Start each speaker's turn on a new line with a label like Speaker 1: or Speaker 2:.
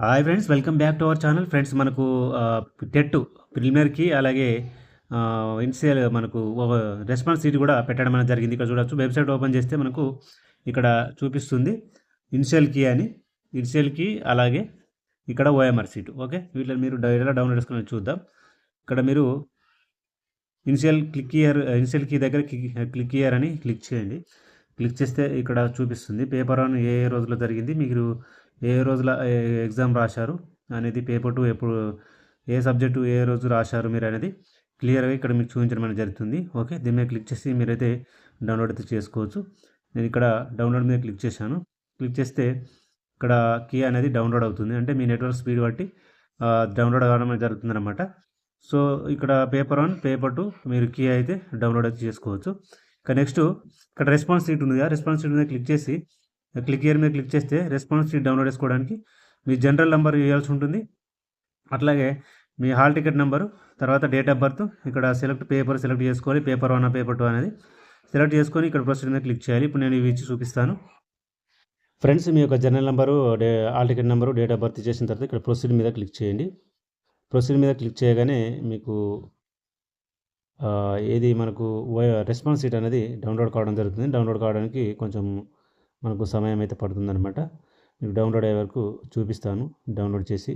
Speaker 1: Hi friends, welcome back to our channel. Friends, మనకు TET ప్రిలిమినరీకి అలాగే initial మనకు response sheet కూడా పెట్టడం అనేది జరిగింది. ఇక్కడ చూడొచ్చు, వెబ్సైట్ ఓపెన్ చేస్తే మనకు ఇక్కడ చూపిస్తుంది ఇనిషియల్ కీ అని. ఇనిషియల్ కీ అలాగే ఇక్కడ ఓఎంఆర్ షీట్. ఓకే, వీటిని మీరు ఎలా డౌన్లోడ్ చేసుకుని చూద్దాం. ఇక్కడ మీరు ఇనిషియల్ కీ దగ్గర క్లిక్ హియర్ అని క్లిక్ చేయండి. క్లిక్ చేస్తే ఇక్కడ చూపిస్తుంది పేపర్ 1 ఏ రోజులో జరిగింది, మీరు ఏ రోజుల ఎగ్జామ్ రాశారు అనేది, పేపర్ 2 ఎప్పుడు, ఏ సబ్జెక్టు ఏ రోజు రాశారు మీరు అనేది క్లియర్గా ఇక్కడ మీకు చూపించడం అనేది జరుగుతుంది. ఓకే, దీని మీద క్లిక్ చేసి మీరైతే డౌన్లోడ్ అయితే చేసుకోవచ్చు. నేను ఇక్కడ డౌన్లోడ్ మీద క్లిక్ చేశాను. క్లిక్ చేస్తే ఇక్కడ కీ అనేది డౌన్లోడ్ అవుతుంది, అంటే మీ నెట్వర్క్ స్పీడ్ బట్టి డౌన్లోడ్ అవ్వడం అనేది జరుగుతుంది అనమాట. సో ఇక్కడ పేపర్ 1 పేపర్ 2 మీరు కీ అయితే డౌన్లోడ్ అయితే చేసుకోవచ్చు. ఇక నెక్స్ట్ ఇక్కడ రెస్పాన్స్ షీట్ ఉంది. రెస్పాన్స్ షీట్ మీద క్లిక్ చేసి క్లిక్ హియర్ మీద క్లిక్ చేస్తే రెస్పాన్స్ షీట్ డౌన్లోడ్ చేసుకోవడానికి మీ జనరల్ నెంబర్ ఇవ్వాల్సి ఉంటుంది. అట్లాగే మీ హాల్ టికెట్ నెంబరు, తర్వాత డేట్ ఆఫ్ బర్త్, ఇక్కడ పేపర్ సెలెక్ట్ చేసుకోవాలి. పేపర్ 1 పేపర్ 2 అనేది సెలెక్ట్ చేసుకొని ఇక్కడ ప్రొసీడ్ మీద క్లిక్ చేయాలి. ఇప్పుడు నేను ఇవి ఇచ్చి చూపిస్తాను. ఫ్రెండ్స్, మీ యొక్క general number, hall ticket number, date of birth చేసిన తర్వాత ఇక్కడ ప్రొసీడ్ మీద క్లిక్ చేయండి. ప్రొసీడ్ మీద క్లిక్ చేయగానే మీకు ఏది మనకు రెస్పాన్స్ షీట్ అనేది డౌన్లోడ్ కావడం జరుగుతుంది. డౌన్లోడ్ కావడానికి కొంచెం మనకు సమయం అయితే పడుతుందన్నమాట. మీకు డౌన్లోడ్ అయ్యే వరకు చూపిస్తాను. డౌన్లోడ్ చేసి